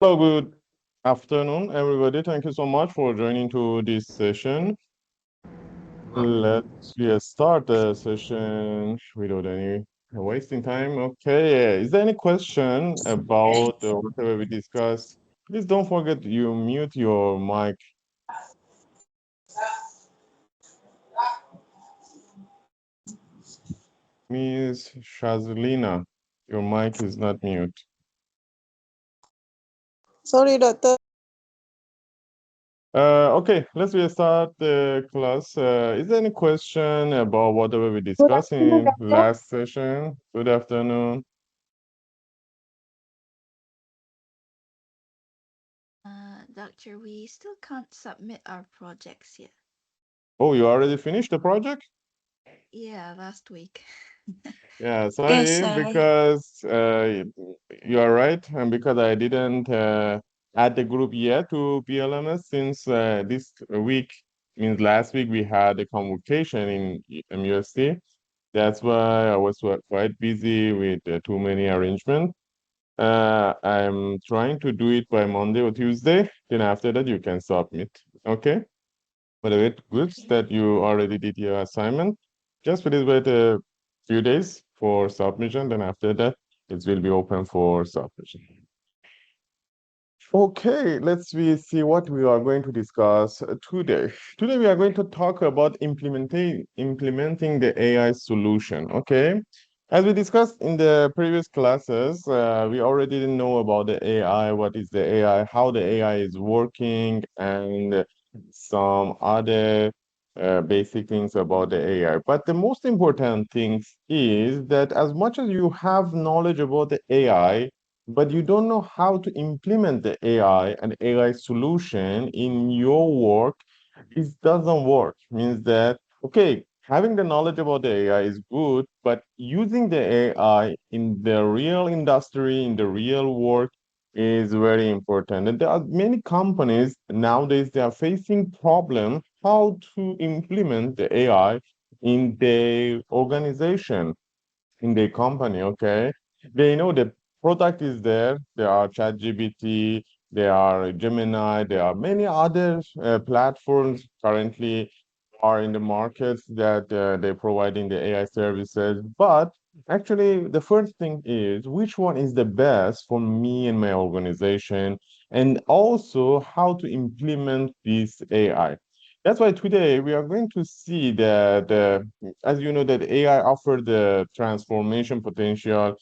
Hello, good afternoon, everybody. Thank you so much for joining to this session. Let's start the session without any wasting time. Okay, is there any question about whatever we discussed? Please don't forget you mute your mic. Miss Shazlina, your mic is not mute. Sorry, doctor. Okay, let's start the class. Is there any question about whatever we Good discussed afternoon, in doctor. last session? Good afternoon. Doctor, we still can't submit our projects yet. Oh, you already finished the project? Yeah, last week. Yeah, Yes, sorry, sorry. because you are right, and because I didn't add the group yet to PLMS since this week means last week we had a convocation in MUSC. That's why I was quite busy with too many arrangements. I'm trying to do it by Monday or Tuesday. Then after that, you can submit. Okay? But it's good Okay. that you already did your assignment. Just please wait a few days for submission. Then after that, it will be open for submission. Okay, let's see what we are going to discuss today. Today we are going to talk about implementing the AI solution. Okay, as we discussed in the previous classes, we already know about the AI, what is the AI, how the AI is working, and some other basic things about the AI. But the most important thing is that as much as you have knowledge about the AI, but you don't know how to implement the AI and AI solution in your work, it doesn't work. Means that, okay, having the knowledge about the AI is good, but using the AI in the real industry, in the real work, is very important. And there are many companies nowadays, they are facing problem how to implement the AI in their organization, in the company, okay? They know the product is there. There are ChatGPT, there are Gemini, there are many other platforms currently are in the markets that they're providing the AI services. But actually, the first thing is which one is the best for me and my organization, and also how to implement this AI. That's why today we are going to see that, as you know, that AI offer the transformation potential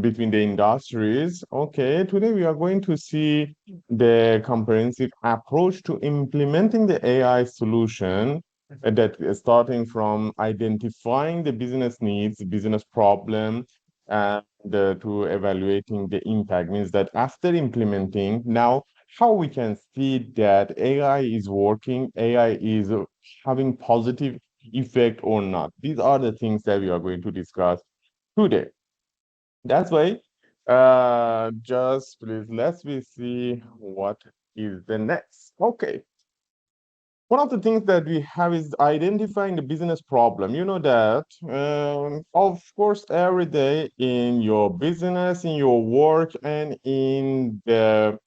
between the industries. Okay, today we are going to see the comprehensive approach to implementing the AI solution that is starting from identifying the business needs, business problem, and to evaluating the impact. Means that after implementing, now how we can see that AI is working, AI is having positive effect or not. These are the things that we are going to discuss today. That's why, just please let's we see what is the next. Okay. One of the things that we have is identifying the business problem. You know that, of course, every day in your business, in your work, and in the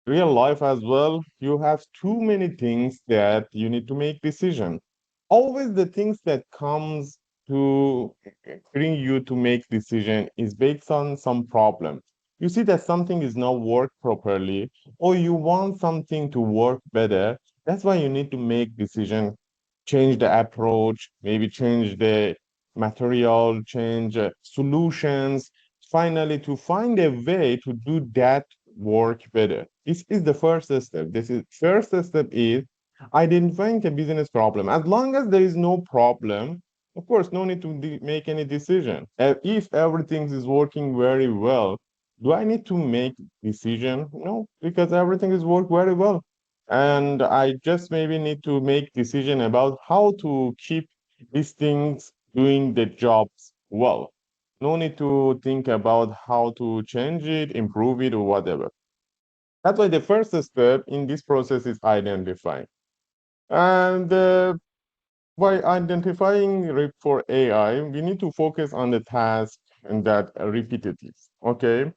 real life as well, you have too many things that you need to make decision. Always the things that comes to bring you to make decision is based on some problem. You see that something is not work properly, or you want something to work better. That's why you need to make decision, change the approach, maybe change the material, change solutions, finally to find a way to do that work better. This is the first step. This is first step is identifying a business problem. As long as there is no problem, of course, no need to make any decision. If everything is working very well, do I need to make decision? No, because everything is work very well, and I just maybe need to make decision about how to keep these things doing the jobs well. No need to think about how to change it, improve it, or whatever. That's why the first step in this process is identifying. And by identifying for AI, we need to focus on the task and that are repetitive. Okay.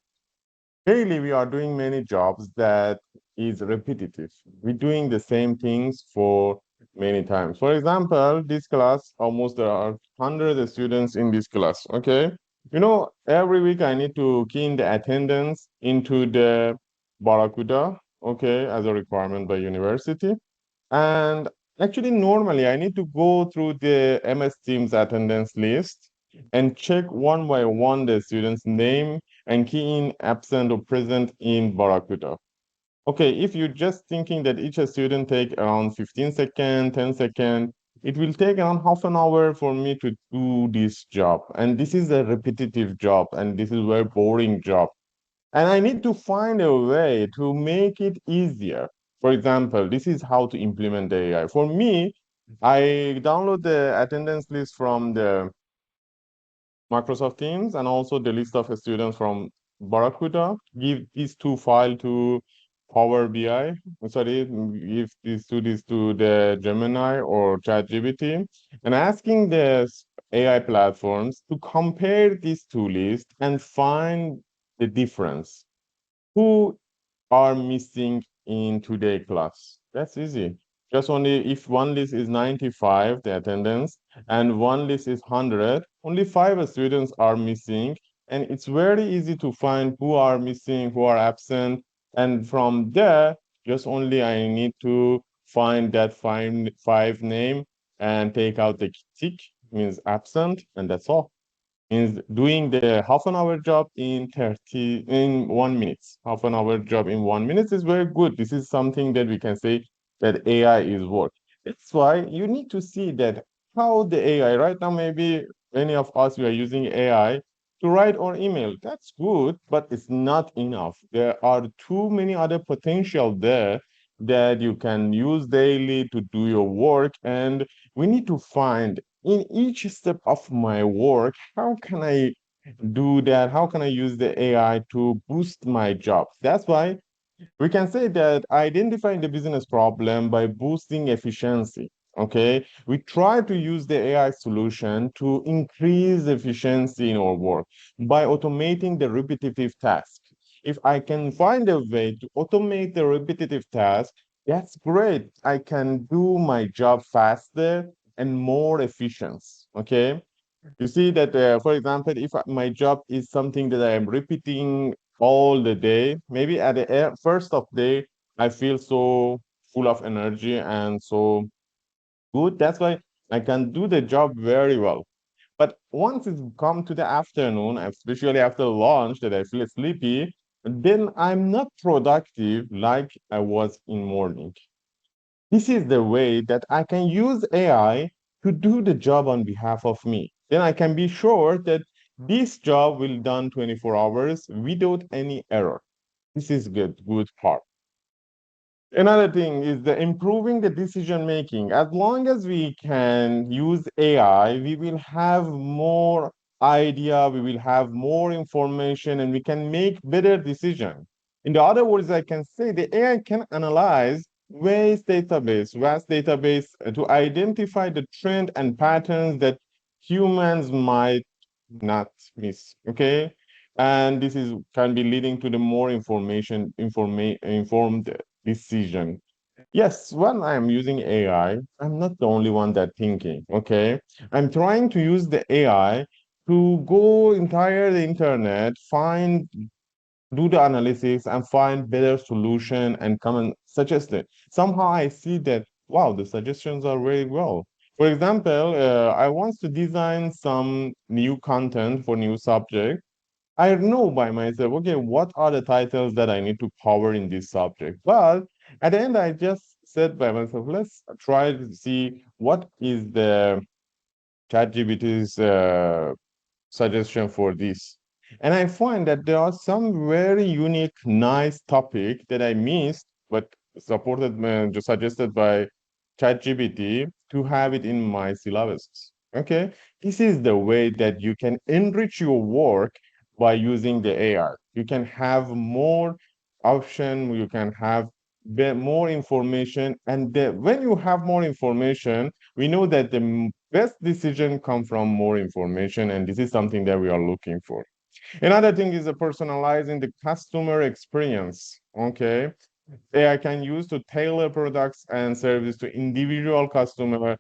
Daily, we are doing many jobs that is repetitive. We're doing the same things for many times. For example, this class, almost there are hundreds of students in this class. Okay. Every week I need to key in the attendance into the Barracuda, okay, as a requirement by university. And actually, normally I need to go through the MS Teams attendance list and check one by one the student's name and key in absent or present in Barracuda. Okay, if you're just thinking that each student take around 15 seconds, 10 seconds, it will take around half an hour for me to do this job. And this is a repetitive job, and this is a very boring job. And I need to find a way to make it easier. For example, this is how to implement the AI. For me, I download the attendance list from the Microsoft Teams and also the list of students from Barracuda. Give these two files to Power BI. Sorry, give these to the Gemini or ChatGPT, and asking the AI platforms to compare these two lists and find the difference. Who are missing in today class? That's easy. Just only if one list is 95, the attendance, and one list is 100, only five students are missing. And it's very easy to find who are missing, who are absent. And from there, just only I need to find that five name and take out the tick, means absent, and that's all is doing the half an hour job in 1 minute. Half an hour job in 1 minute is very good. This is something that we can say that AI is work. That's why you need to see that how the AI right now, maybe many of us we are using AI to write our email. That's good, but it's not enough. There are too many other potential there that you can use daily to do your work, and we need to find in each step of my work, how can I do that? How can I use the AI to boost my job? That's why we can say that identifying the business problem by boosting efficiency. Okay, we try to use the AI solution to increase efficiency in our work by automating the repetitive task. If I can find a way to automate the repetitive task, that's great. I can do my job faster and more efficient. Okay, you see that, for example, if my job is something that I am repeating all the day, maybe at the first of day, I feel so full of energy and so good. That's why I can do the job very well. But once it's come to the afternoon, especially after lunch, that I feel sleepy, then I'm not productive like I was in morning. This is the way that I can use AI to do the job on behalf of me. Then I can be sure that this job will done 24 hours without any error. This is good part. Another thing is the improving the decision making. As long as we can use AI, we will have more idea, we will have more information, and we can make better decision. In the other words, I can say the AI can analyze vast database to identify the trend and patterns that humans might not miss. Okay, and this is can be leading to the more informed decision. Yes, when I'm using AI, I'm not the only one that thinking, okay? I'm trying to use the AI to go entire the internet, find, do the analysis and find better solution and come and suggest it. Somehow I see that, wow, the suggestions are very well. For example, I want to design some new content for new subject. I know by myself, okay, what are the titles that I need to cover in this subject? But at the end, I just said by myself, let's try to see what is the ChatGPT's suggestion for this. And I find that there are some very unique, nice topic that I missed, but just suggested by ChatGPT to have it in my syllabus. Okay, this is the way that you can enrich your work by using the AI. You can have more option. You can have more information, and when you have more information, we know that the best decision come from more information, and this is something that we are looking for. Another thing is the personalizing the customer experience. Okay. AI can use to tailor products and service to individual customer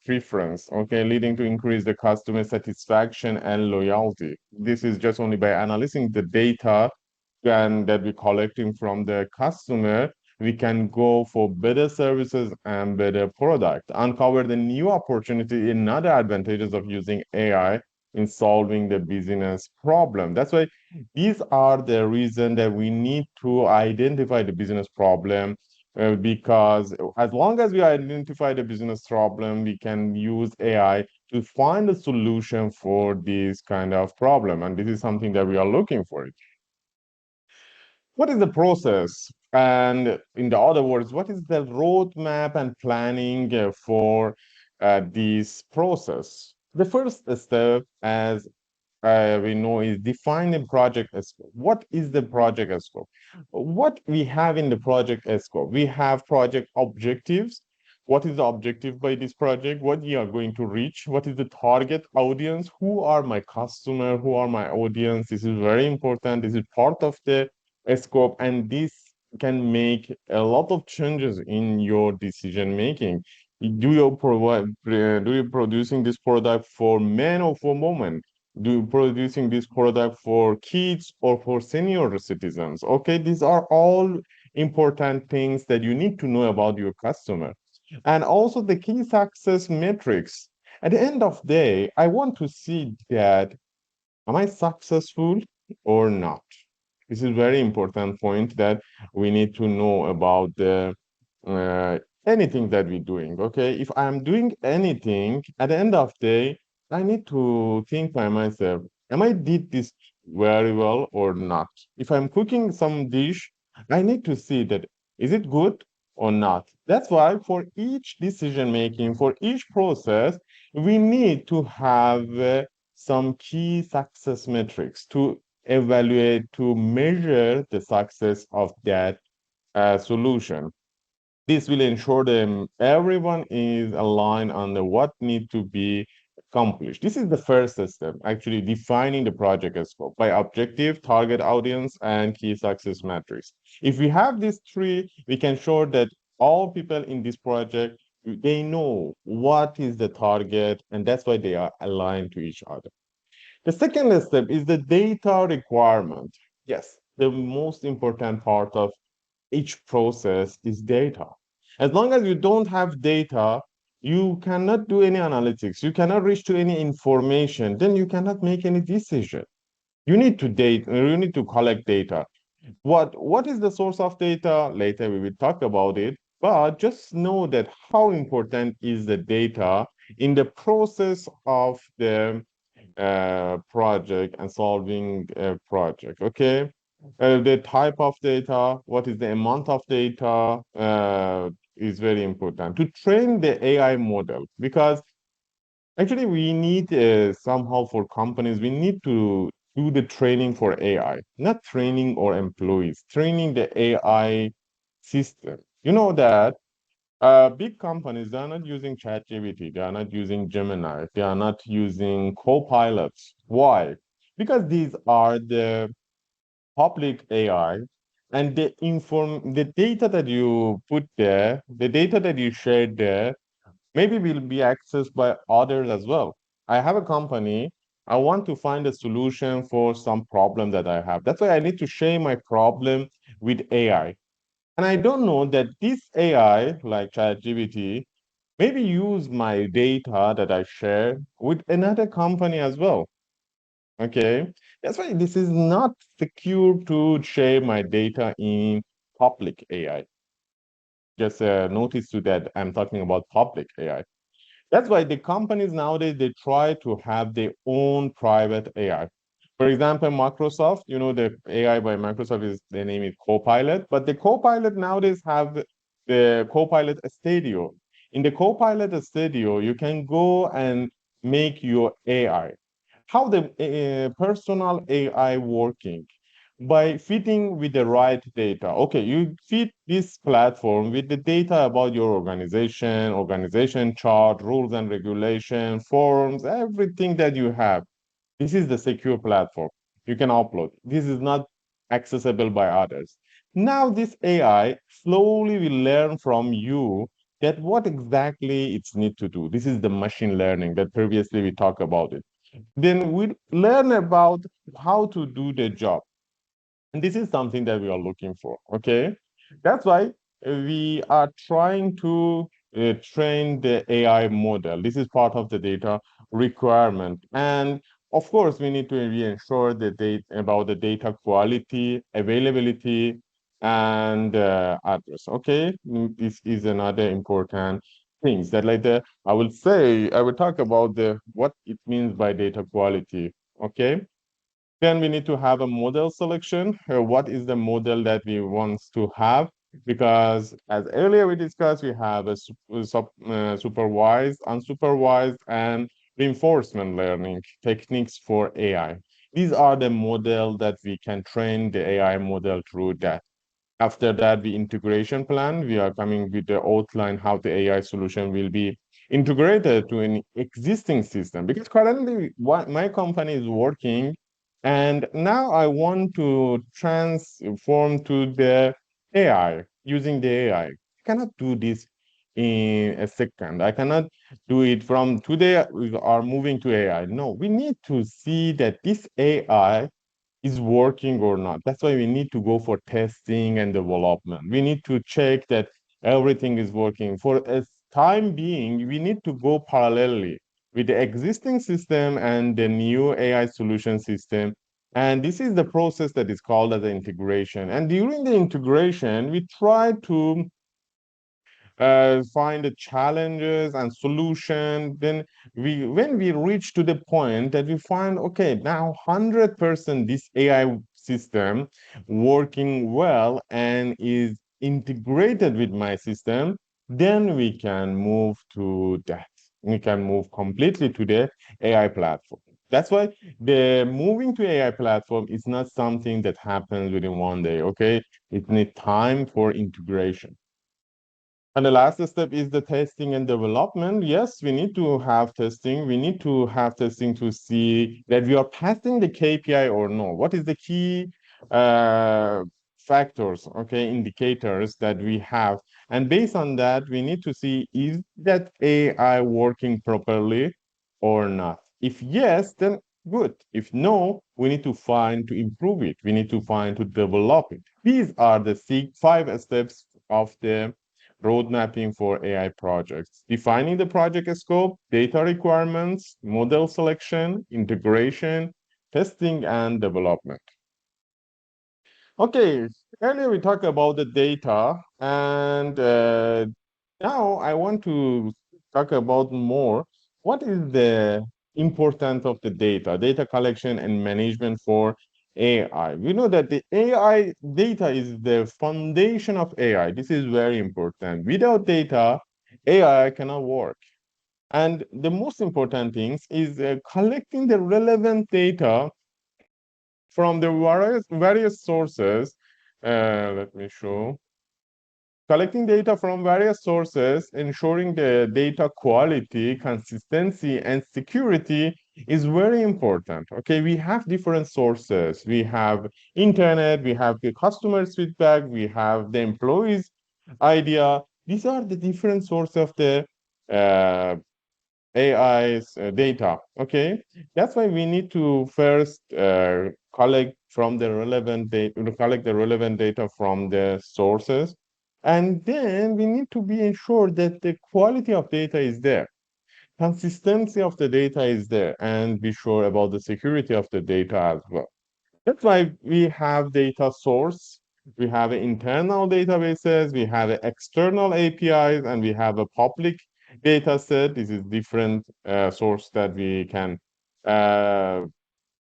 preference, okay, leading to increase the customer satisfaction and loyalty. This is just only by analyzing the data and that we're collecting from the customer, we can go for better services and better product, uncover the new opportunity and other advantages of using AI in solving the business problem. That's why these are the reason that we need to identify the business problem, because as long as we identify the business problem, we can use AI to find a solution for this kind of problem. And this is something that we are looking for. What is the process? And in the other words, what is the roadmap and planning for this process? The first step, as we know, is defining project scope. What is the project scope? What we have in the project scope? We have project objectives. What is the objective by this project? What we are going to reach? What is the target audience? Who are my customer? Who are my audience? This is very important. This is part of the scope, and this can make a lot of changes in your decision making. Do you producing this product for men or for women? Do you producing this product for kids or for senior citizens? Okay, these are all important things that you need to know about your customer. And also the key success metrics. At the end of the day, I want to see that am I successful or not? This is very important point that we need to know about the uh, anything that we're doing. Okay, if I'm doing anything, at the end of the day, I need to think by myself: Am I did this very well or not? If I'm cooking some dish, I need to see that is it good or not. That's why for each decision making, for each process, we need to have some key success metrics to evaluate, to measure the success of that solution. This will ensure that everyone is aligned on the what need to be accomplished. This is the first step, actually defining the project scope by objective, target audience, and key success metrics. If we have these three, we can ensure that all people in this project, they know what is the target, and that's why they are aligned to each other. The second step is the data requirement. Yes, the most important part of each process is data. As long as you don't have data, you cannot do any analytics, you cannot reach to any information, then you cannot make any decision. You need to collect data. What is the source of data? Later we will talk about it, but just know that how important is the data in the process of the project and solving a project. Okay, the type of data, what is the amount of data, is very important to train the AI model, because actually we need somehow for companies we need to do the training for AI, not training or employees, training the AI system. You know that big companies, they are not using ChatGPT, they are not using Gemini, they are not using co-pilots. Why? Because these are the public AI, and the data that you put there, the data that you share there, maybe will be accessed by others as well. I have a company. I want to find a solution for some problem that I have. That's why I need to share my problem with AI. And I don't know that this AI, like ChatGPT, maybe use my data that I share with another company as well. Okay. That's why this is not secure to share my data in public AI. Just notice to that I'm talking about public AI. That's why the companies nowadays they try to have their own private AI. For example, Microsoft, you know, the AI by Microsoft is the name is Copilot, but the Copilot nowadays have the Copilot Studio. In the Copilot Studio, you can go and make your AI. How the personal AI working? By fitting with the right data. Okay, you fit this platform with the data about your organization chart, rules and regulation, forms, everything that you have. This is the secure platform. You can upload. This is not accessible by others. Now this AI slowly will learn from you that what exactly it's need to do. This is the machine learning that previously we talked about it. Then we learn about how to do the job. And this is something that we are looking for. Okay. That's why we are trying to train the AI model. This is part of the data requirement. And of course, we need to ensure the data about the data quality, availability, and address. Okay. This is another important things that like the I will say I will talk about the what it means by data quality. Okay. Then we need to have a model selection. What is the model that we want to have? Because as earlier we discussed, we have a supervised, unsupervised, and reinforcement learning techniques for AI. These are the model that we can train the AI model through that. After that, the integration plan, we are coming with the outline how the AI solution will be integrated to an existing system. Because currently, what my company is working, and now I want to transform to the AI using the AI. I cannot do this in a second. I cannot do it from today. We are moving to AI. No, we need to see that this AI is working or not. That's why we need to go for testing and development. We need to check that everything is working. For a time being, we need to go parallelly with the existing system and the new AI solution system. And this is the process that is called as the integration. And during the integration, we try to find the challenges and solution. Then when we reach to the point that we find, okay, now 100% this AI system working well and is integrated with my system, then we can move to that. We can move completely to the AI platform. That's why the moving to AI platform is not something that happens within one day, okay? It needs time for integration. And the last step is the testing and development. Yes, we need to have testing. We need to have testing to see that we are passing the KPI or no. What is the key uh, factors, okay, indicators that we have? And based on that, we need to see is that AI working properly or not? If yes, then good. If no, we need to find to improve it. We need to find to develop it. These are the five steps of the road mapping for AI projects, defining the project scope, data requirements, model selection, integration, testing, and development. Okay, earlier we talked about the data, and now I want to talk about more. What is the importance of the data collection and management for AI? We know that the AI data is the foundation of AI. This is very important. Without data, AI cannot work. And the most important things is collecting the relevant data from the various sources. Let me show. Collecting data from various sources, ensuring the data quality, consistency, and security is very important. Okay, we have different sources. We have internet, we have the customer's feedback, we have the employees' idea. These are the different sources of the uh, AI's data. Okay, that's why we need to first collect from the relevant data, collect the relevant data from the sources, and then we need to be ensured that the quality of data is there, consistency of the data is there, and be sure about the security of the data as well. That's why we have data source, we have internal databases, we have external APIs, and we have a public data set. This is different source that we can uh,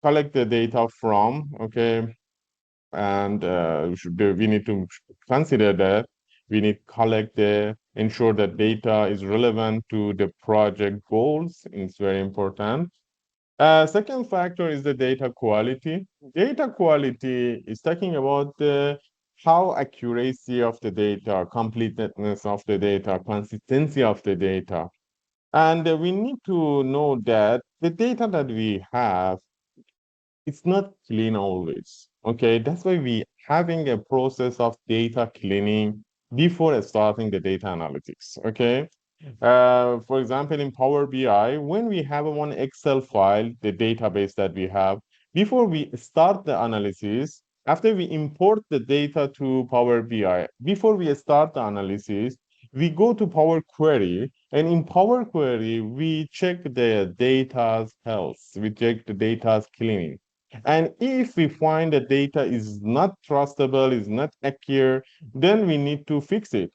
collect the data from, okay? And we need to consider that we need to collect the, ensure that data is relevant to the project goals. It's very important. Second factor is the data quality. Data quality is talking about the how accuracy of the data, completeness of the data, consistency of the data. And we need to know that the data that we have it's not clean always. Okay, that's why we having a process of data cleaning before starting the data analytics. Okay, for example, in Power BI, when we have one Excel file, the database that we have, before we start the analysis, after we import the data to Power BI, before we start the analysis, we go to Power Query, and in Power Query, we check the data's health, we check the data's cleaning. And if we find the data is not trustable, is not accurate, then we need to fix it.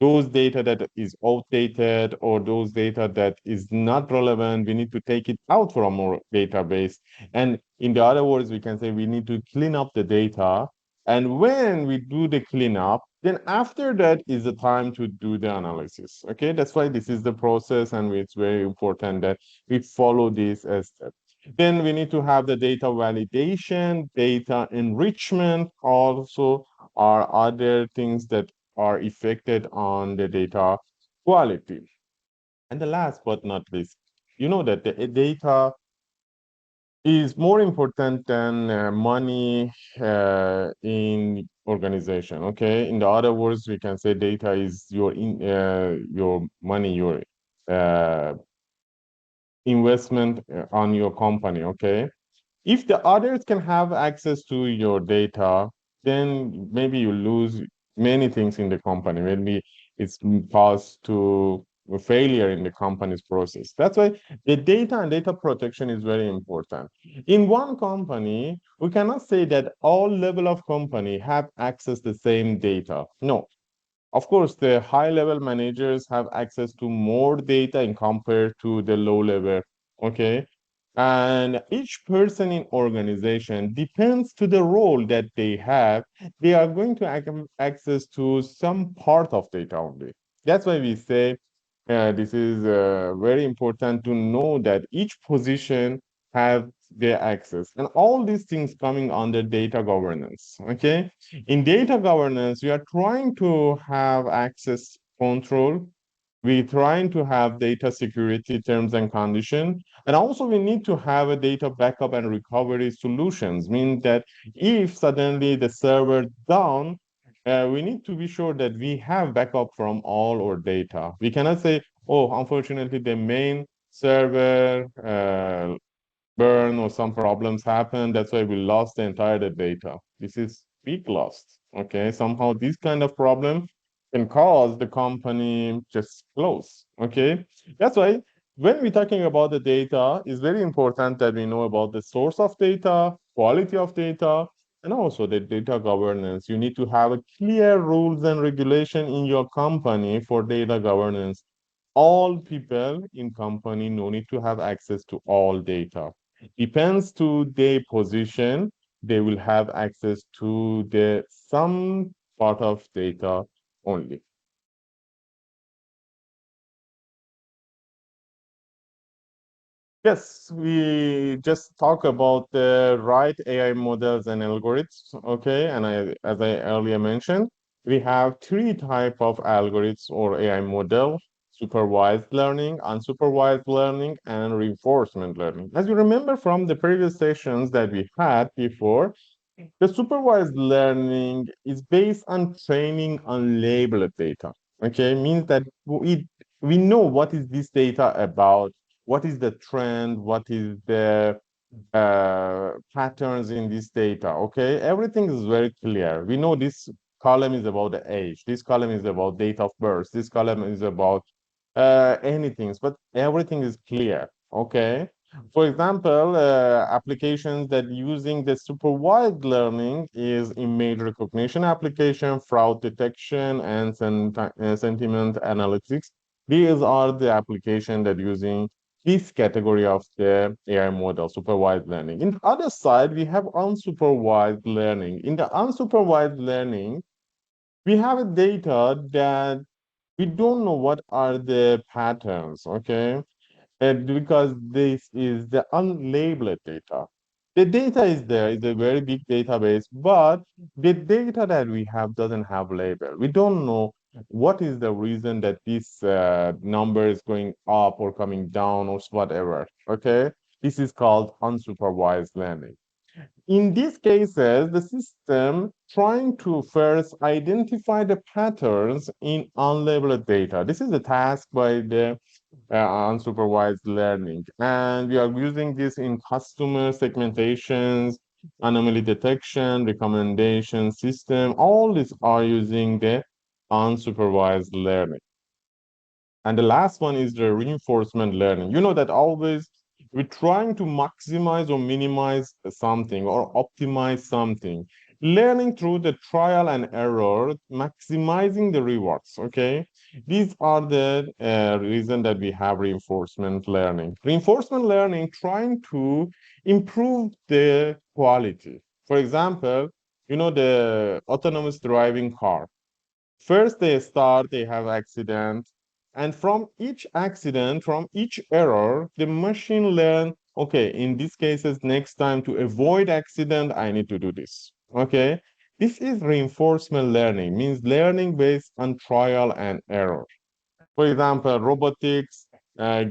Those data that is outdated or those data that is not relevant, we need to take it out from our database. And in the other words, we can say we need to clean up the data. And when we do the cleanup, then after that is the time to do the analysis. Okay, that's why this is the process, and it's very important that we follow this as step. Then we need to have the data validation, data enrichment, also are other things that are affected on the data quality. And the last but not least, you know that the data is more important than money in organization. Okay, in the other words, we can say data is your money, your uh, investment on your company. Okay, if the others can have access to your data, then maybe you lose many things in the company. Maybe it's cause to a failure in the company's process. That's why the data and data protection is very important. In one company, we cannot say that all level of company have access the same data. No, of course, the high level managers have access to more data in compared to the low level. Okay. And each person in organization depends to the role that they have. They are going to access to some part of data only. That's why we say this is very important to know that each position have their access and all these things coming under data governance. Okay, in data governance, we are trying to have access control. We're trying to have data security terms and condition. And also we need to have a data backup and recovery solutions, mean that if suddenly the server down, we need to be sure that we have backup from all our data. We cannot say, oh, unfortunately, the main server burn or some problems happen. That's why we lost the entire data. This is big loss. Okay, somehow this kind of problem can cause the company just close. Okay, that's why when we're talking about the data, it's very important that we know about the source of data, quality of data, and also the data governance. You need to have a clear rules and regulation in your company for data governance. All people in company no need to have access to all data. Depends to their position, they will have access to the some part of data only. Yes, we just talk about the right AI models and algorithms. Okay, and as I earlier mentioned, we have three type of algorithms or AI model: supervised learning, unsupervised learning, and reinforcement learning. As you remember from the previous sessions that we had before, the supervised learning is based on training on labeled data. Okay, means that we know what is this data about, what is the trend, what is the patterns in this data. Okay, everything is very clear. We know this column is about the age, this column is about date of birth, this column is about anything, but everything is clear. Okay. For example, applications that using the supervised learning is image recognition application, fraud detection, and sentiment analytics. These are the application that using this category of the AI model, supervised learning. In the other side, we have unsupervised learning. In the unsupervised learning, we have a data that we don't know what are the patterns, okay? And because this is the unlabeled data. The data is there, it's a very big database, but the data that we have doesn't have label. We don't know what is the reason that this number is going up or coming down or whatever, okay? This is called unsupervised learning. In these cases, the system trying to first identify the patterns in unlabeled data. This is a task by the unsupervised learning. And we are using this in customer segmentations, anomaly detection, recommendation system. All these are using the unsupervised learning. And the last one is the reinforcement learning. You know that always we're trying to maximize or minimize something or optimize something. Learning through the trial and error, maximizing the rewards. Okay. These are the reason that we have reinforcement learning. Reinforcement learning trying to improve the quality. For example, you know, the autonomous driving car. First, they have accident, and from each accident, from each error, the machine learn, okay, in these cases, next time to avoid accident, I need to do this. Okay. This is reinforcement learning, means learning based on trial and error. For example, robotics,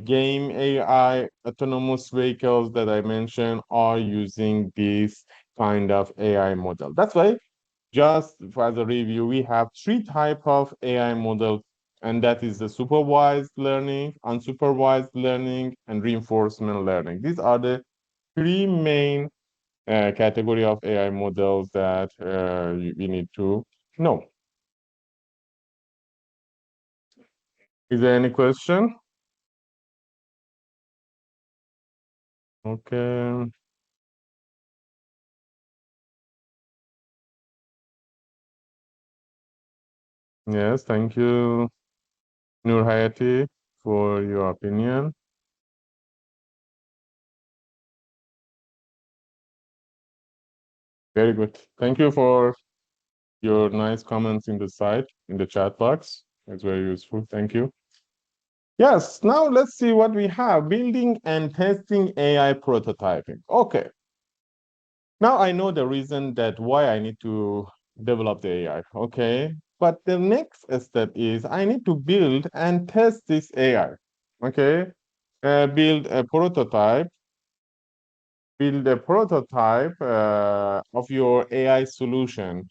game AI, autonomous vehicles that I mentioned are using this kind of AI model. That's why just as a review, we have three type of AI models, and that is the supervised learning, unsupervised learning, and reinforcement learning. These are the three main category of AI models that you need to know. Is there any question? Okay. Yes, thank you, Nur Hayati, for your opinion. Very good. Thank you for your nice comments in the site, in the chat box. It's very useful. Thank you. Yes, now let's see what we have. Building and testing AI prototyping. Okay, now I know the reason that why I need to develop the AI. Okay, but the next step is I need to build and test this AI. Okay, build a prototype. Build a prototype of your AI solution.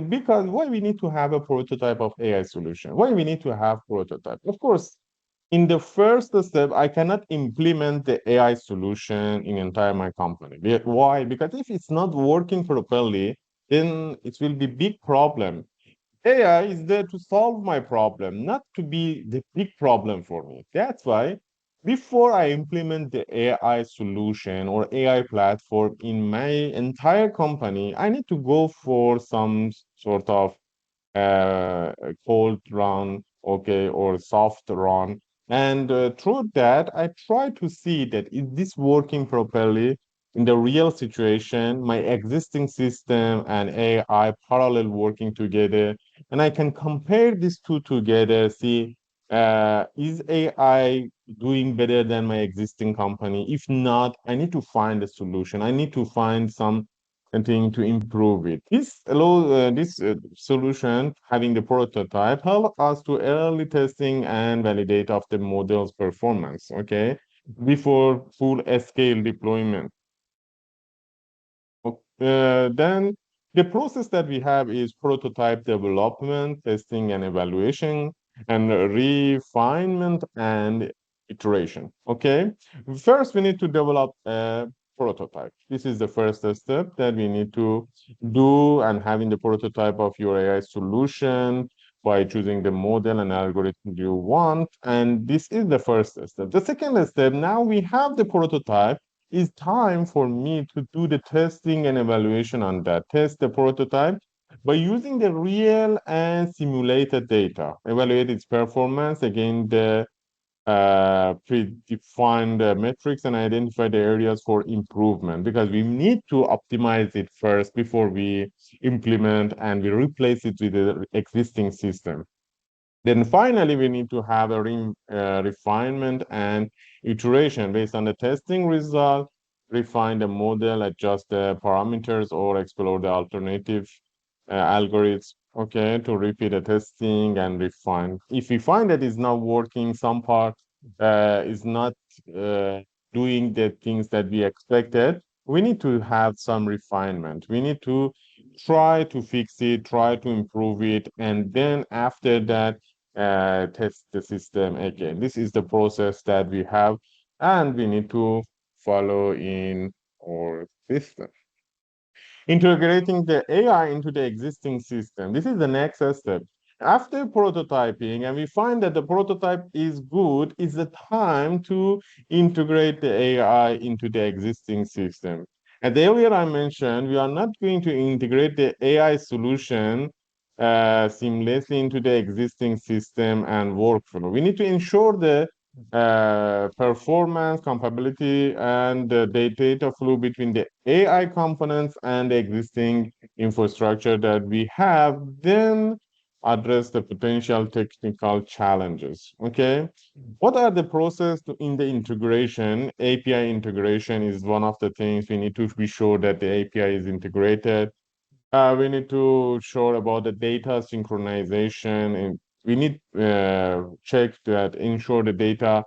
Because why we need to have a prototype of AI solution? Why we need to have prototype? Of course, in the first step, I cannot implement the AI solution in entire my company. Why? Because if it's not working properly, then it will be big problem. AI is there to solve my problem, not to be the big problem for me. That's why before I implement the AI solution or AI platform in my entire company, I need to go for some sort of uh, cold run, okay, or soft run. And through that, I try to see that is this working properly in the real situation, my existing system and AI parallel working together, and I can compare these two together, see is AI doing better than my existing company? If not, I need to find a solution. I need to find some continuing to improve it. This solution, having the prototype, help us to early testing and validate of the model's performance, okay, before full scale deployment. Then the process that we have is prototype development, testing and evaluation, and refinement and iteration. Okay. First, we need to develop a prototype. This is the first step that we need to do, and having the prototype of your AI solution by choosing the model and algorithm you want. And this is the first step. The second step, now we have the prototype, it's time for me to do the testing and evaluation on that. Test the prototype by using the real and simulated data. Evaluate its performance against the predefined metrics and identify the areas for improvement, because we need to optimize it first before we implement and we replace it with the existing system. Then finally, we need to have a refinement and iteration based on the testing result, refine the model, adjust the parameters, or explore the alternative algorithms, okay, to repeat the testing and refine. If we find that it's not working, some part is not uh, doing the things that we expected, we need to have some refinement. We need to try to fix it, try to improve it, and then after that, test the system again. This is the process that we have, and we need to follow in our system. Integrating the AI into the existing system. This is the next step. After prototyping, and we find that the prototype is good, is the time to integrate the AI into the existing system. And earlier I mentioned, we are not going to integrate the AI solution seamlessly into the existing system and workflow. We need to ensure the performance, compatibility, and the data flow between the AI components and the existing infrastructure that we have, then address the potential technical challenges. Okay, what are the process in the integration? API integration is one of the things we need to be sure that the API is integrated. We need to sure about the data synchronization, and we need check that ensure the data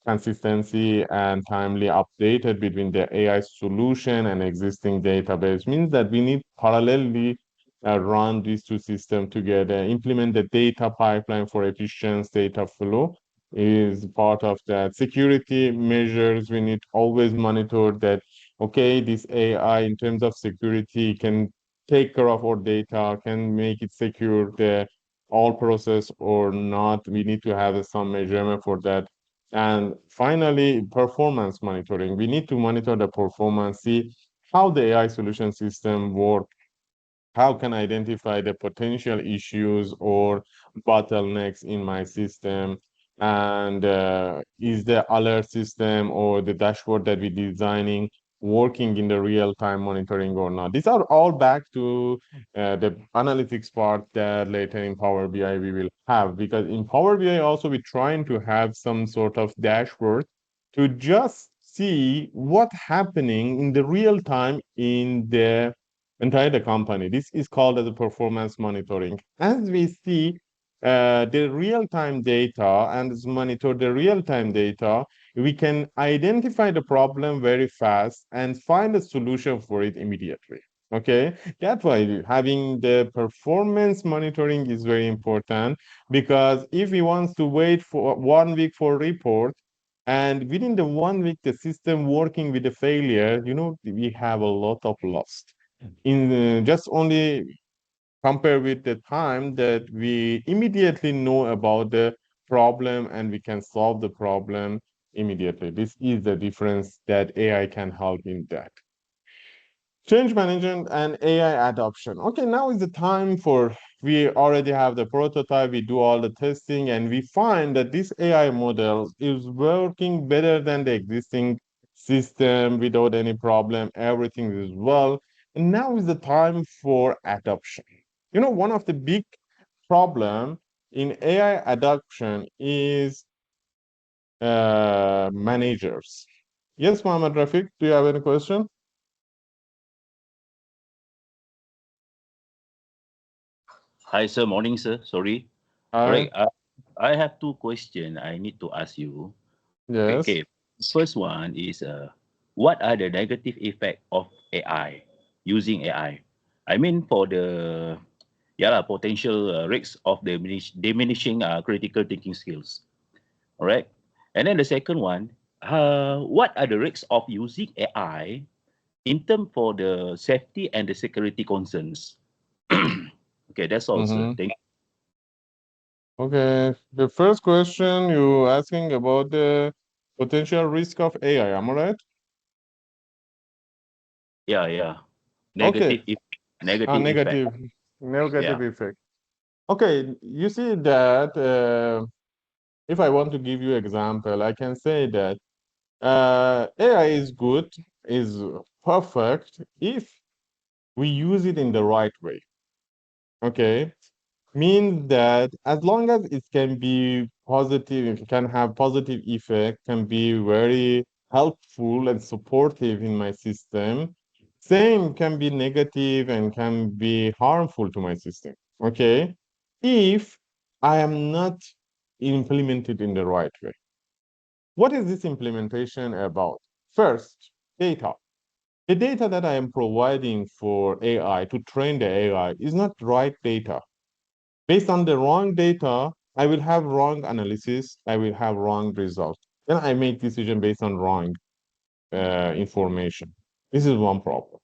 consistency and timely updated between the AI solution and existing database. Means that we need parallelly run these two systems together. Implement the data pipeline for efficient data flow is part of that. Security measures, we need always monitor that, okay, this AI in terms of security can take care of our data, can make it secure the all process or not. We need to have some measurement for that. And finally, performance monitoring. We need to monitor the performance, see how the AI solution system work, how can I identify the potential issues or bottlenecks in my system, and is the alert system or the dashboard that we're designing working in the real-time monitoring or not. These are all back to the analytics part that later in Power BI we will have, because in Power BI also we're trying to have some sort of dashboard to just see what happening in the real time in the entire the company. This is called as a performance monitoring. As we see the real-time data and monitor the real-time data, we can identify the problem very fast and find a solution for it immediately. Okay, that's why having the performance monitoring is very important, because if we want to wait for 1 week for report, and within the 1 week the system working with the failure, we have a lot of loss in just only compare with the time that we immediately know about the problem and we can solve the problem immediately. This is the difference that AI can help in that. Change management and AI adoption. Okay, now is the time for, we already have the prototype, we do all the testing, and we find that this AI model is working better than the existing system without any problem. Everything is well. And now is the time for adoption. One of the big problem in AI adoption is managers. Yes, Mohammed Rafiq, do you have any question? Hi, sir. Morning, sir. Sorry. All Hi. right. I have two questions I need to ask you. Okay. Yes. Okay. First one is what are the negative effect of AI using AI? I mean, for the potential risks of diminishing critical thinking skills. All right. And then the second one, what are the risks of using AI in term for the safety and the security concerns? Okay, that's all, sir. Mm-hmm. Thank Okay. The first question you asking about the potential risk of AI, am I right? Yeah, yeah. Okay. Negative negative effect. Negative, Yeah. negative effect. Okay, you see that if I want to give you example, I can say that AI is good, is perfect if we use it in the right way. Okay, means that as long as it can be positive, it can have positive effect, can be very helpful and supportive in my system, same can be negative and can be harmful to my system. Okay, if I am not implemented in the right way. What is this implementation about? First, data. The data that I am providing for AI to train the AI is not right data. Based on the wrong data, I will have wrong analysis, I will have wrong results. Then I make decision based on wrong information. This is one problem.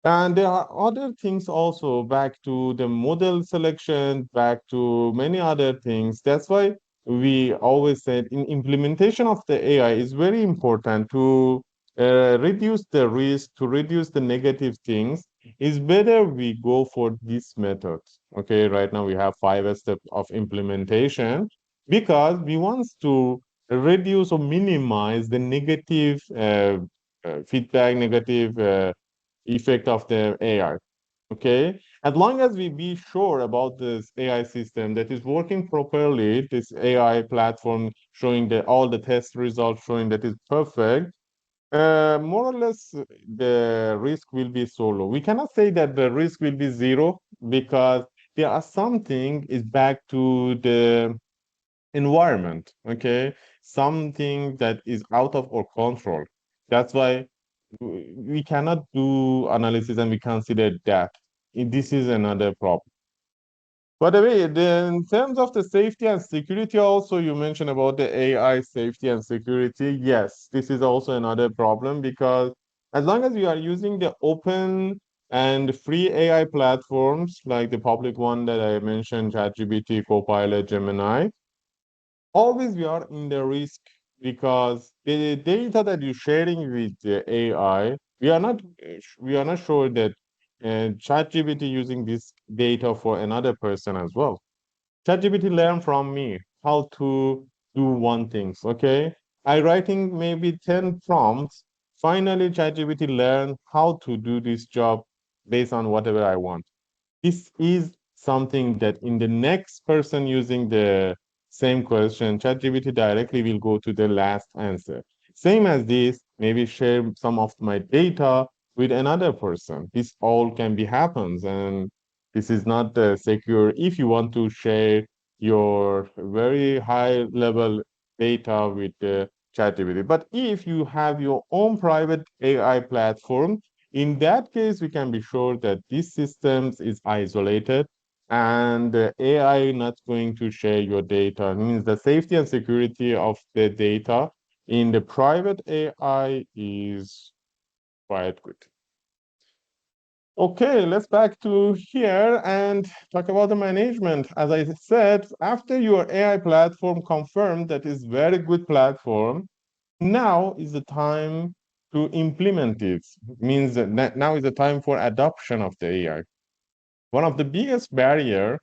And there are other things also back to the model selection, back to many other things. That's why we always said in implementation of the AI is very important to reduce the risk, to reduce the negative things. It's better we go for this method. Okay, right now we have 5 steps of implementation because we want to reduce or minimize the negative feedback, negative effect of the AI. Okay, as long as we be sure about this AI system that is working properly, this AI platform showing the all the test results showing that is perfect, more or less the risk will be so low. We cannot say that the risk will be zero because there are something is back to the environment. Okay, something that is out of our control. That's why we cannot do analysis and we consider that. This is another problem. By the way, in terms of the safety and security, also you mentioned about the AI safety and security. Yes, this is also another problem because as long as you are using the open and free AI platforms like the public one that I mentioned, ChatGPT, Copilot, Gemini, always we are in the risk because the data that you're sharing with the AI, we are not sure that ChatGPT using this data for another person as well. ChatGPT learn from me how to do one things. Okay, I writing maybe 10 prompts. Finally, ChatGPT learn how to do this job based on whatever I want. This is something that in the next person using the same question, ChatGPT directly will go to the last answer. Same as this, maybe share some of my data with another person. This all can be happens, and this is not secure if you want to share your very high level data with the ChatGPT. But if you have your own private AI platform, in that case, we can be sure that this systems is isolated and the AI not going to share your data. It means the safety and security of the data in the private AI is quite good. Okay, let's back to here and talk about the management. As I said, after your AI platform confirmed that is very good platform, now is the time to implement it. Means that now is the time for adoption of the AI. One of the biggest barrier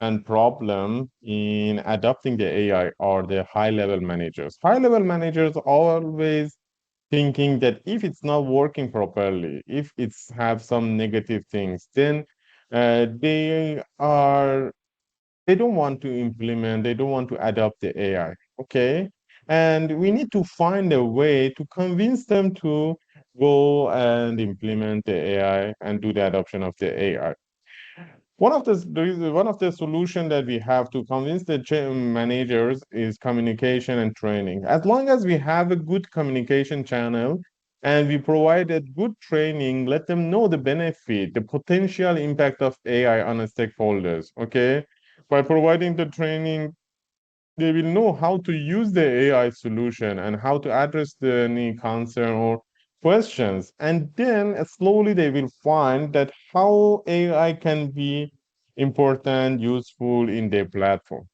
and problem in adopting the AI are the high level managers. High level managers always thinking that if it's not working properly, if it's have some negative things, then they don't want to implement, they don't want to adopt the AI. Okay. And we need to find a way to convince them to go and implement the AI and do the adoption of the AI. One of the solution that we have to convince the managers is communication and training. As long as we have a good communication channel and we provide a good training, let them know the benefit, the potential impact of AI on the stakeholders. Okay, by providing the training, they will know how to use the AI solution and how to address the any concern or questions. And then slowly they will find that how AI can be important, useful in their platform.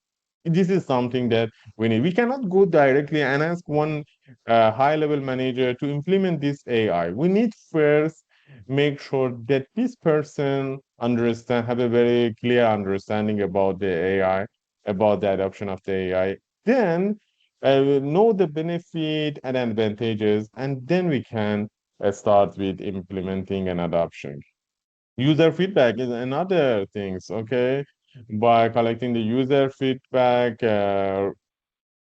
This is something that we need. We cannot go directly and ask one high level manager to implement this AI. We need first make sure that this person have a very clear understanding about the AI, about the adoption of the AI. Then know the benefit and advantages, and then we can start with implementing and adoption. User feedback is another things. Okay, by collecting the user feedback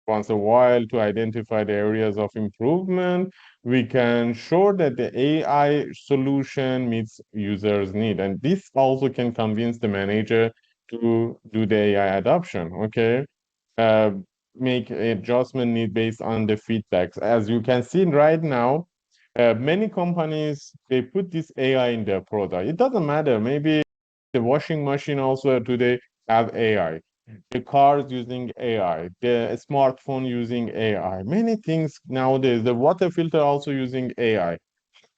once a while to identify the areas of improvement, we can ensure that the AI solution meets users' need. And this also can convince the manager to do the AI adoption, okay? Uh, make adjustment need based on the feedbacks. As you can see right now, Many companies, they put this AI in their product. It doesn't matter. Maybe the washing machine also today have AI. The cars using AI, the smartphone using AI. Many things nowadays. The water filter also using AI.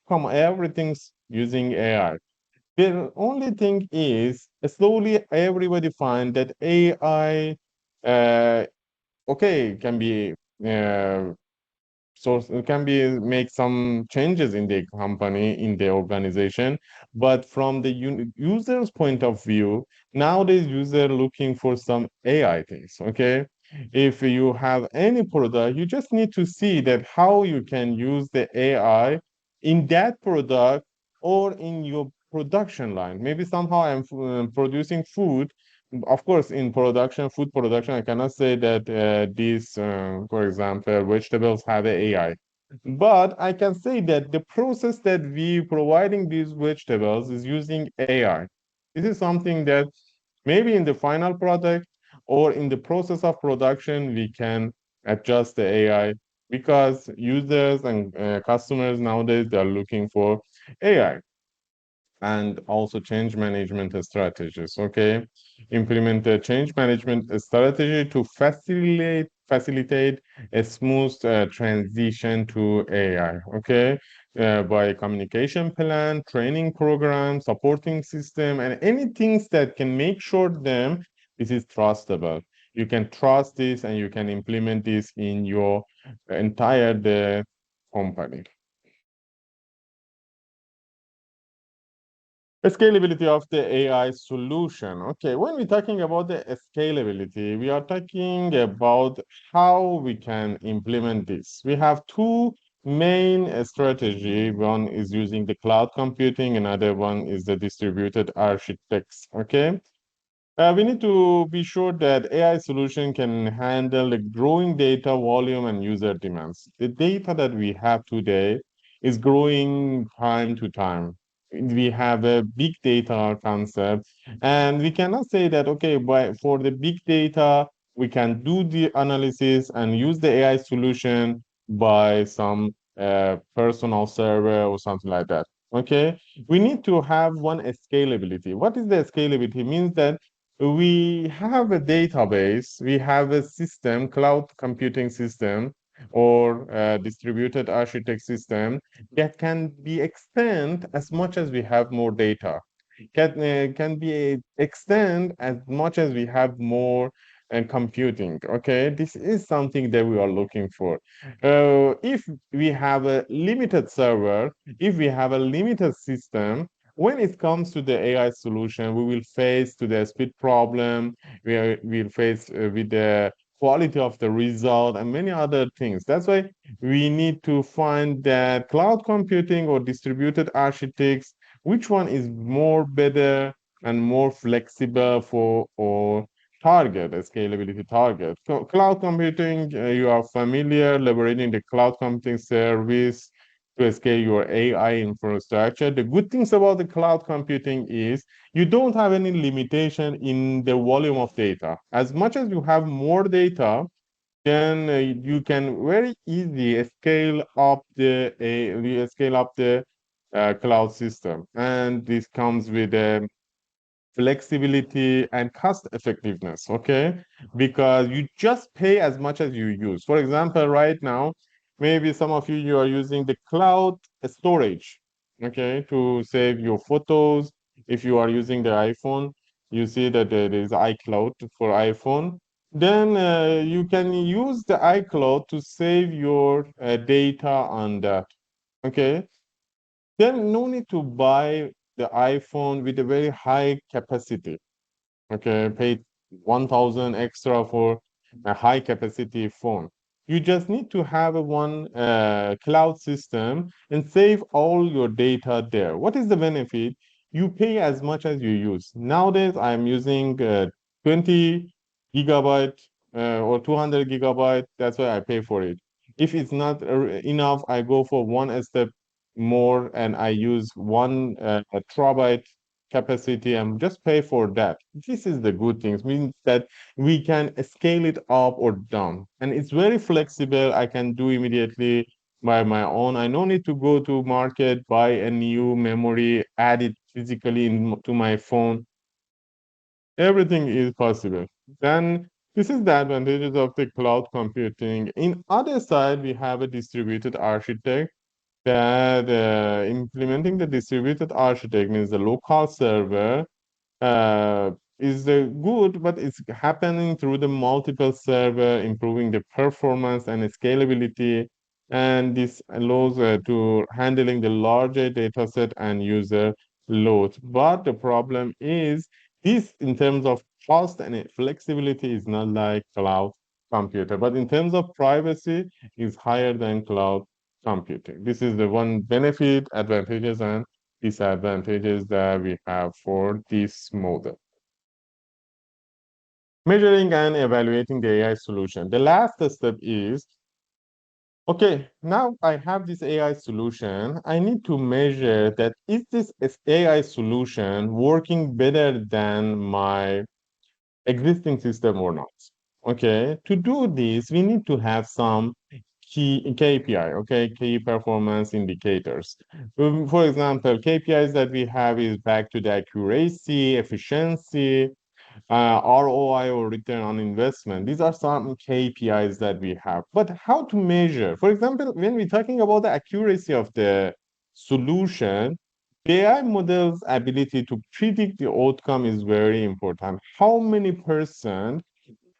Come, everything's using AI. The only thing is, slowly everybody find that AI, okay, can be so it can be make some changes in the company, in the organization, but from the user's point of view, nowadays user looking for some AI things. Okay, if you have any product, you just need to see that how you can use the AI in that product or in your production line. Maybe somehow I'm producing food. Of course, in production, food production, I cannot say that these, for example, vegetables have AI. But I can say that the process that we providing these vegetables is using AI. This is something that maybe in the final product or in the process of production, we can adjust the AI because users and customers nowadays, they are looking for AI and also change management strategies. Okay, implement a change management strategy to facilitate a smooth transition to AI. Okay, by communication plan, training program, supporting system, and anything that can make sure them this is trustable. You can trust this and you can implement this in your entire the company. Scalability of the AI solution. Okay, when we're talking about the scalability, we are talking about how we can implement this. We have two main strategy. One is using the cloud computing, another one is the distributed architects. Okay, we need to be sure that AI solution can handle the growing data volume and user demands. The data that we have today is growing time to time. We have a big data concept, and we cannot say that, okay, but for the big data, we can do the analysis and use the AI solution by some personal server or something like that. Okay, we need to have one scalability. What is the scalability? It means that we have a database, we have a system, cloud computing system, or distributed architect system that can be extend as much as we have more data. Can be extend as much as we have more computing. Okay, this is something that we are looking for. If we have a limited server, if we have a limited system, when it comes to the AI solution, we will face to the speed problem, we'll face with the quality of the result and many other things. That's why we need to find that cloud computing or distributed architects, which one is more better and more flexible for or target, a scalability target. So cloud computing, you are familiar, leveraging the cloud computing service to scale your AI infrastructure. The good things about the cloud computing is you don't have any limitation in the volume of data. As much as you have more data, then you can very easily scale up the cloud system, and this comes with a flexibility and cost effectiveness. Okay, because you just pay as much as you use. For example, right now, maybe some of you are using the cloud storage, okay, to save your photos. If you are using the iPhone, you see that there is iCloud for iPhone. Then you can use the iCloud to save your data on that. Okay, then no need to buy the iPhone with a very high capacity. Okay, pay 1,000 extra for a high capacity phone. You just need to have a one cloud system and save all your data there. What is the benefit? You pay as much as you use. Nowadays, I'm using 20 gigabyte or 200 gigabyte. That's why I pay for it. If it's not enough, I go for one step more and I use one terabyte capacity and just pay for that. This is the good things, means that we can scale it up or down. And it's very flexible. I can do immediately by my own. I no need to go to market, buy a new memory, add it physically to my phone. Everything is possible. Then this is the advantages of the cloud computing. In other side, we have a distributed architect that implementing the distributed architect means the local server uh, is good, but it's happening through the multiple server, improving the performance and scalability. And this allows to handling the larger data set and user load. But the problem is this in terms of cost and flexibility is not like cloud computer, but in terms of privacy is higher than cloud computing. This is the one benefit, advantages, and disadvantages that we have for this model. Measuring and evaluating the AI solution. The last step is, okay, now I have this AI solution. I need to measure that is this AI solution working better than my existing system or not? Okay, to do this, we need to have some key KPI, okay, key performance indicators. For example, KPIs that we have is back to the accuracy, efficiency, ROI or return on investment. These are some KPIs that we have. But how to measure? For example, when we're talking about the accuracy of the solution, the AI model's ability to predict the outcome is very important. How many percent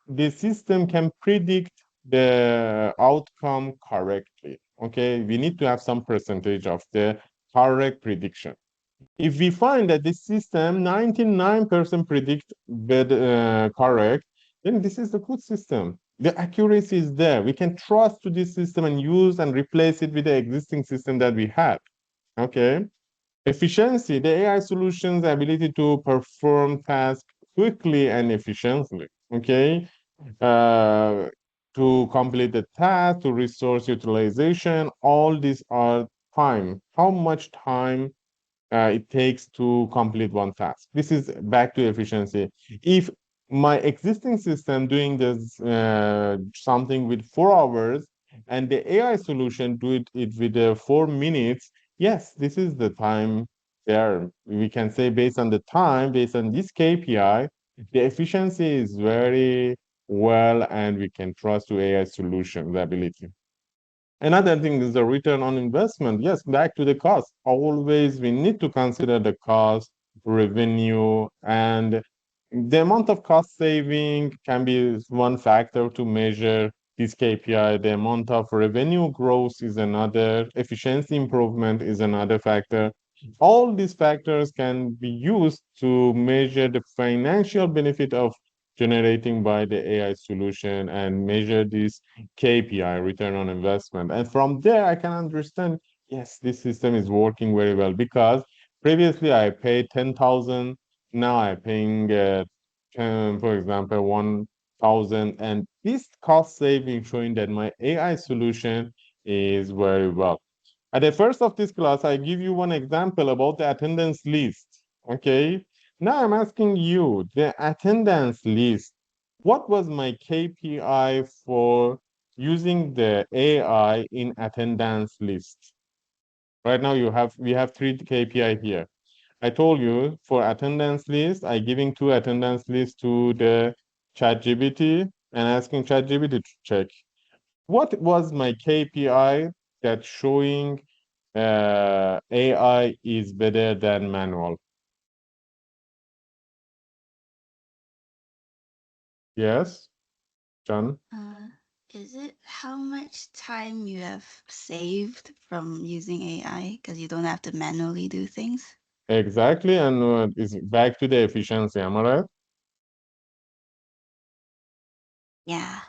the system can predict the outcome correctly? Okay, we need to have some percentage of the correct prediction. If we find that this system 99% predict correct, then this is a good system. The accuracy is there. We can trust to this system and use and replace it with the existing system that we have. Okay. Efficiency, the AI solution's ability to perform tasks quickly and efficiently. Okay. Uh, to complete the task, to resource utilization, all these are time. How much time it takes to complete one task. This is back to efficiency. If my existing system doing this something with 4 hours and the AI solution do it with 4 minutes, yes, this is the time there. We can say based on the time, based on this KPI, the efficiency is very well and we can trust to AI solution, the ability. Another thing is the return on investment. Yes, back to the cost. Always we need to consider the cost, revenue, and the amount of cost saving can be one factor to measure this KPI. The amount of revenue growth is another, efficiency improvement is another factor. All these factors can be used to measure the financial benefit of generating by the AI solution and measure this KPI, return on investment. And from there, I can understand, yes, this system is working very well because previously I paid 10,000, now I'm paying, for example, 1,000. And this cost saving showing that my AI solution is very well. At the first of this class, I give you one example about the attendance list. Okay. Now I'm asking you the attendance list. What was my KPI for using the AI in attendance list? Right now we have 3 KPI here. I told you for attendance list, I giving 2 attendance lists to the ChatGPT and asking ChatGPT to check. What was my KPI that showing AI is better than manual? Yes, John? Uh, is it how much time you have saved from using AI because you don't have to manually do things? Exactly, and it's back to the efficiency, am I right? Yeah.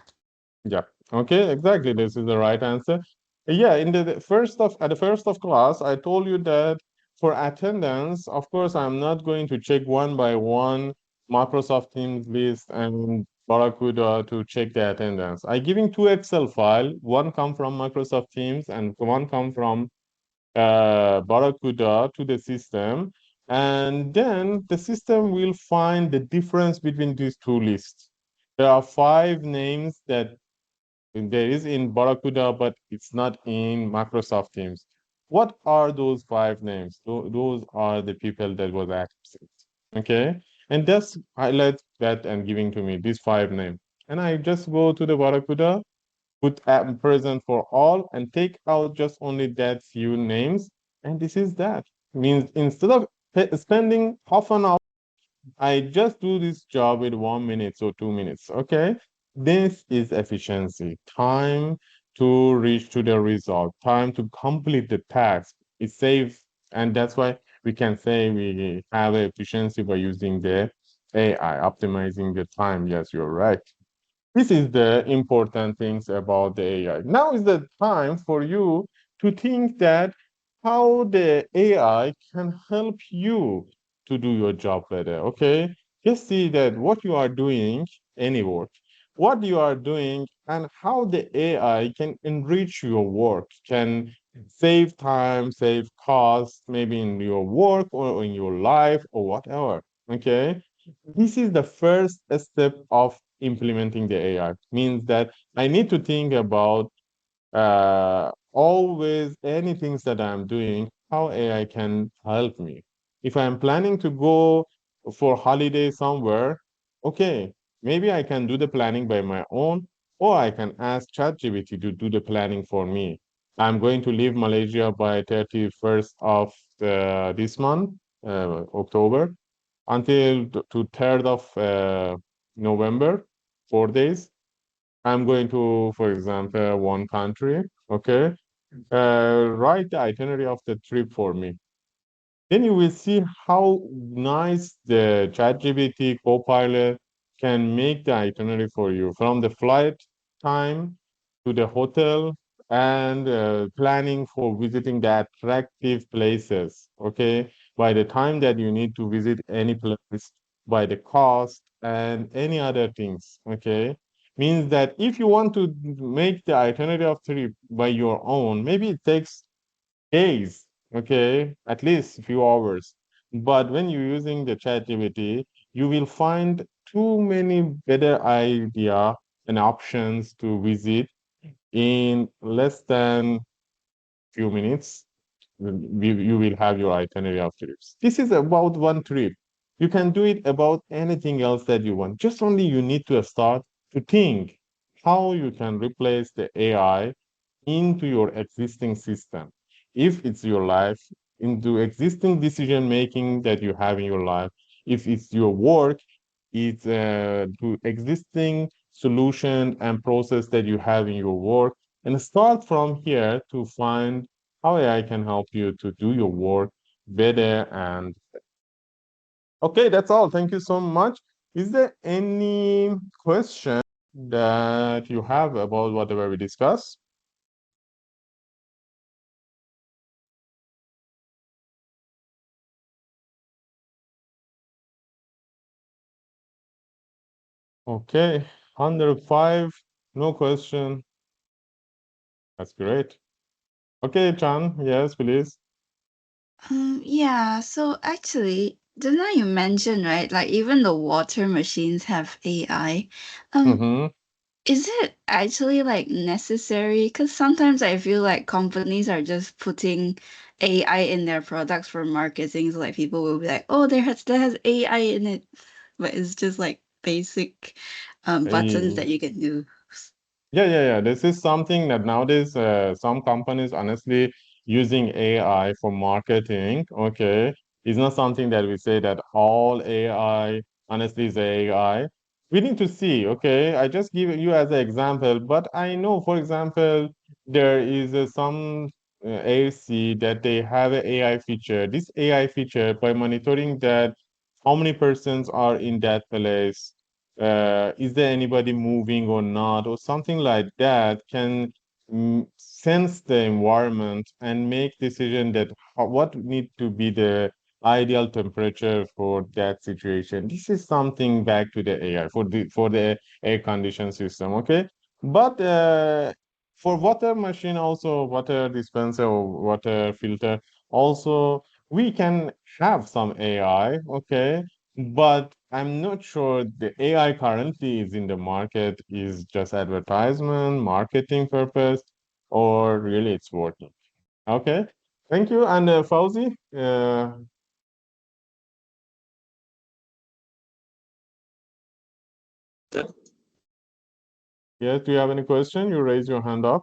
Yeah. Okay, exactly. This is the right answer. Yeah, in the first of at the first of class, I told you that for attendance, of course, I'm not going to check one by one Microsoft Teams list and Barracuda to check the attendance. I giving 2 Excel file, one come from Microsoft Teams and one come from Barracuda to the system, and then the system will find the difference between these two lists. There are 5 names that there is in Barracuda, but it's not in Microsoft Teams. What are those five names? Those are the people that was absent. Okay, and just highlight that and giving to me these five names, and I just go to the Barracuda, put present for all, and take out just only that few names, and this is that. Means instead of spending half an hour, I just do this job with 1 minute or 2 minutes. Okay. This is efficiency. Time to reach to the result, time to complete the task. It saves, and that's why we can say we have efficiency by using the AI, optimizing the time. Yes, you're right. This is the important things about the AI. Now is the time for you to think that how the AI can help you to do your job better. Okay, just see that what you are doing, any work, what you are doing, and how the AI can enrich your work, can save time, save costs, maybe in your work or in your life or whatever. Okay, this is the first step of implementing the AI. Means that I need to think about always any things that I'm doing, how AI can help me. If I'm planning to go for holiday somewhere, okay, maybe I can do the planning by my own, or I can ask ChatGPT to do the planning for me. I'm going to leave Malaysia by 31st of this month, October, until to 3rd of November, 4 days. I'm going to, for example, one country. Okay. Write the itinerary of the trip for me. Then you will see how nice the ChatGPT Copilot can make the itinerary for you from the flight time to the hotel and planning for visiting the attractive places. Okay. By the time that you need to visit any place, by the cost and any other things. Okay. Means that if you want to make the itinerary of trip by your own, maybe it takes days, okay, at least a few hours. But when you're using the ChatGPT, you will find too many better idea and options to visit in less than few minutes. You will have your itinerary of trips. This is about one trip. You can do it about anything else that you want. Just only you need to start to think how you can replace the AI into your existing system. If it's your life, into existing decision making that you have in your life, if it's your work, it's to existing solution and process that you have in your work, and start from here to find how AI can help you to do your work better. And okay, that's all. Thank you so much. Is there any question that you have about whatever we discussed? Okay, 105, no question. That's great. Okay, Chan, yes, please. Yeah, so actually, just now you mentioned, right, like even the water machines have AI. Um, Mm-hmm. is it actually like necessary? Because sometimes I feel like companies are just putting AI in their products for marketing. So like people will be like, oh, there has AI in it, but it's just like basic buttons that you can do. Yeah. This is something that nowadays some companies honestly using AI for marketing. Okay, it's not something that we say that all AI honestly is AI. We need to see. Okay, I just give you as an example, but I know, for example, there is some AFC that they have an AI feature. This AI feature by monitoring that how many persons are in that place, is there anybody moving or not, or something like that, can sense the environment and make decision that what need to be the ideal temperature for that situation. This is something back to the AI for the air condition system. Okay, but for water machine also, water dispenser or water filter also, we can have some AI. Okay, but I'm not sure the AI currently is in the market is just advertisement, marketing purpose, or really it's working. Okay, thank you. And Fauzi, yes, do you have any question? You raise your hand up.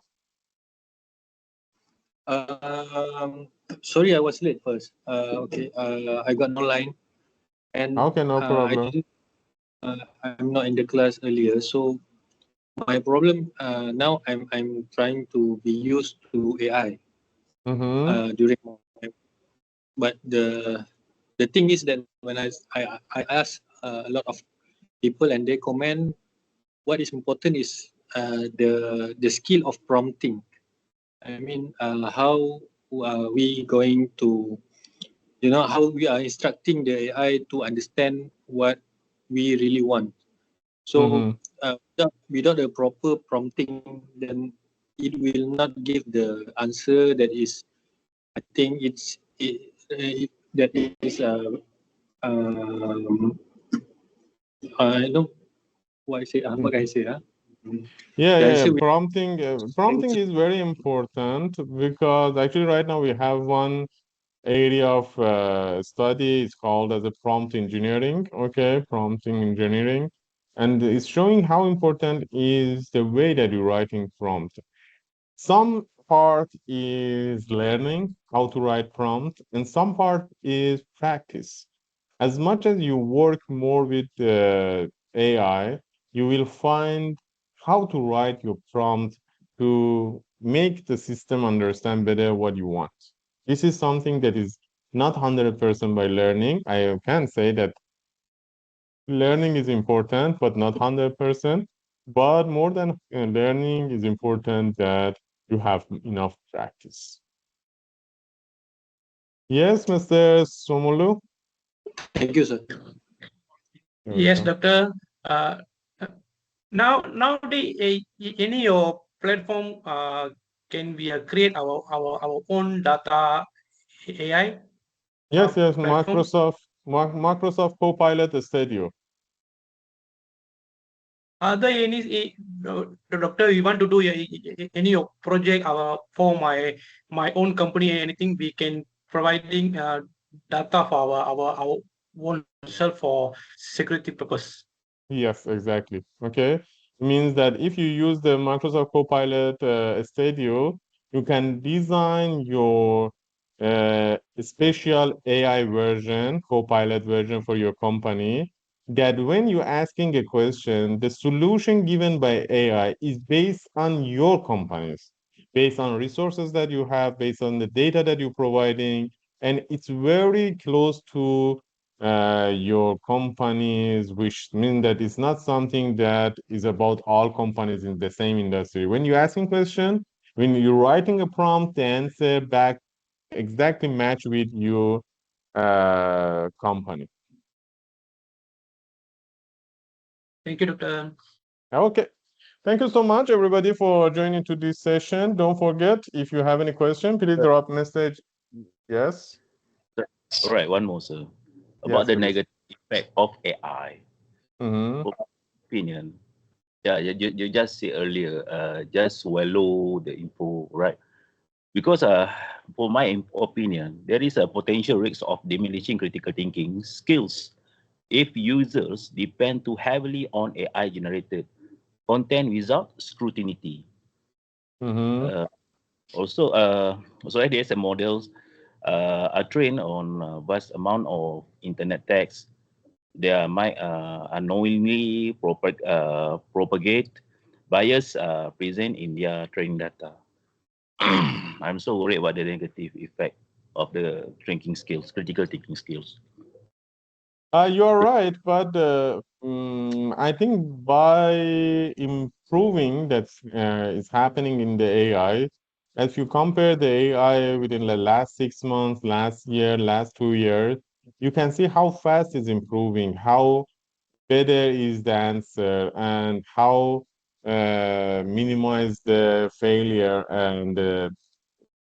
Sorry, I was late first. Okay, I got no line, and Okay, no I problem. didn't. I'm not in the class earlier, so my problem now I'm trying to be used to AI Mm-hmm. during my, but the thing is that when I ask a lot of people and they comment, what is important is the skill of prompting. I mean, how we going to, how we are instructing the AI to understand what we really want. So Mm-hmm. without a proper prompting, then it will not give the answer that is. I think that is um, I know what I say. What can I say? Yeah, The yeah, yeah. answer will. Prompting is very important because actually right now we have one area of study. It's called as a prompt engineering. Okay, prompting engineering, and it's showing how important is the way that you're writing prompt. Some part is learning how to write prompt, and some part is practice. As much as you work more with AI, you will find how to write your prompt to make the system understand better what you want. This is something that is not 100% by learning. I can say that learning is important, but not 100%. But more than learning is important that you have enough practice. Yes, Mr. Somolu? Thank you, sir. You're Yes, welcome. doctor. Uh, nowadays, any your platform can we create our own data AI Yes, yes, platform. Microsoft Copilot Studio. Are there any the doctor we want to do any of project for my own company anything we can providing data for our own self for security purpose. Yes, exactly. Okay. It means that if you use the Microsoft Copilot Studio, you can design your special AI version, Copilot version for your company, that when you're asking a question, the solution given by AI is based on your companies, based on resources that you have, based on the data that you're providing, and it's very close to your companies, which mean that it's not something that is about all companies in the same industry. When you're asking question, when you're writing a prompt, the answer back exactly match with your company. Thank you, doctor. Okay. Thank you so much, everybody, for joining to this session. Don't forget, if you have any question, please drop message. Yes. All right, one more, sir. About Yes, the please. negative effect of AI, Mm-hmm. for my opinion, yeah, you just said earlier, just swallow the info, right? Because for my opinion, there is a potential risk of diminishing critical thinking skills if users depend too heavily on AI generated content without scrutiny. Mm-hmm. Uh, also, there's a models are trained on a vast amount of internet text. They might unknowingly propagate bias present in their training data. I'm so worried about the negative effect of the thinking skills, critical thinking skills. You are right, but I think by improving that's is happening in the AI, as you compare the AI within the last 6 months, last year, last 2 years, you can see how fast it's improving, how better is the answer, and how minimize the failure and the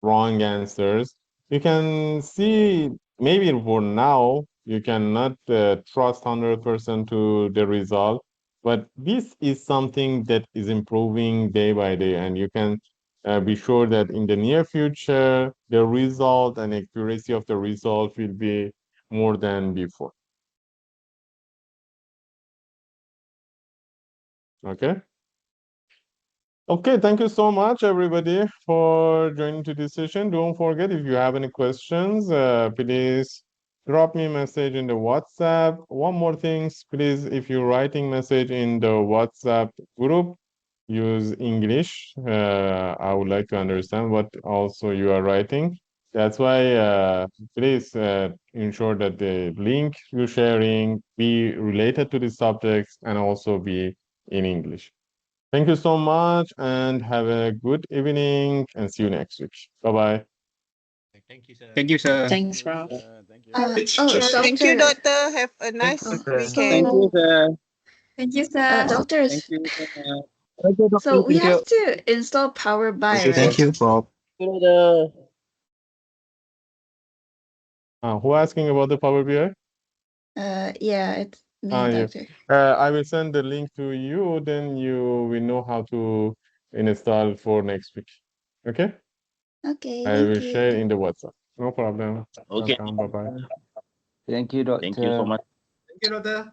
wrong answers. You can see maybe for now You cannot trust 100% to the result, but this is something that is improving day by day, and you can be sure that in the near future, the result and accuracy of the result will be more than before. Okay. Okay, thank you so much, everybody, for joining to this session. Don't forget, if you have any questions, please drop me a message in the WhatsApp. One more thing, please, if you're writing message in the WhatsApp group, use English. I would like to understand what also you are writing. That's why please ensure that the link you're sharing be related to the subjects and also be in English. Thank you so much and have a good evening and see you next week. Bye-bye. Thank you, sir. Thank you, sir. Thanks, Prof. Thank you. Thank you, Doctor. doctor. Have a nice Oh, weekend. so, sir. Thank you, sir. Doctors. Thank you so much. So we Thank you. have to install Power BI, right? Thank you, Prof. Who asking about the Power BI? Yeah, it's me, Yeah. Doctor. I will send the link to you, then you will know how to install for next week. Okay? Okay, I will thank share you. in the WhatsApp. No problem. Okay. Welcome. Bye-bye. Thank you, Doctor. Thank you so much. Thank you, doctor.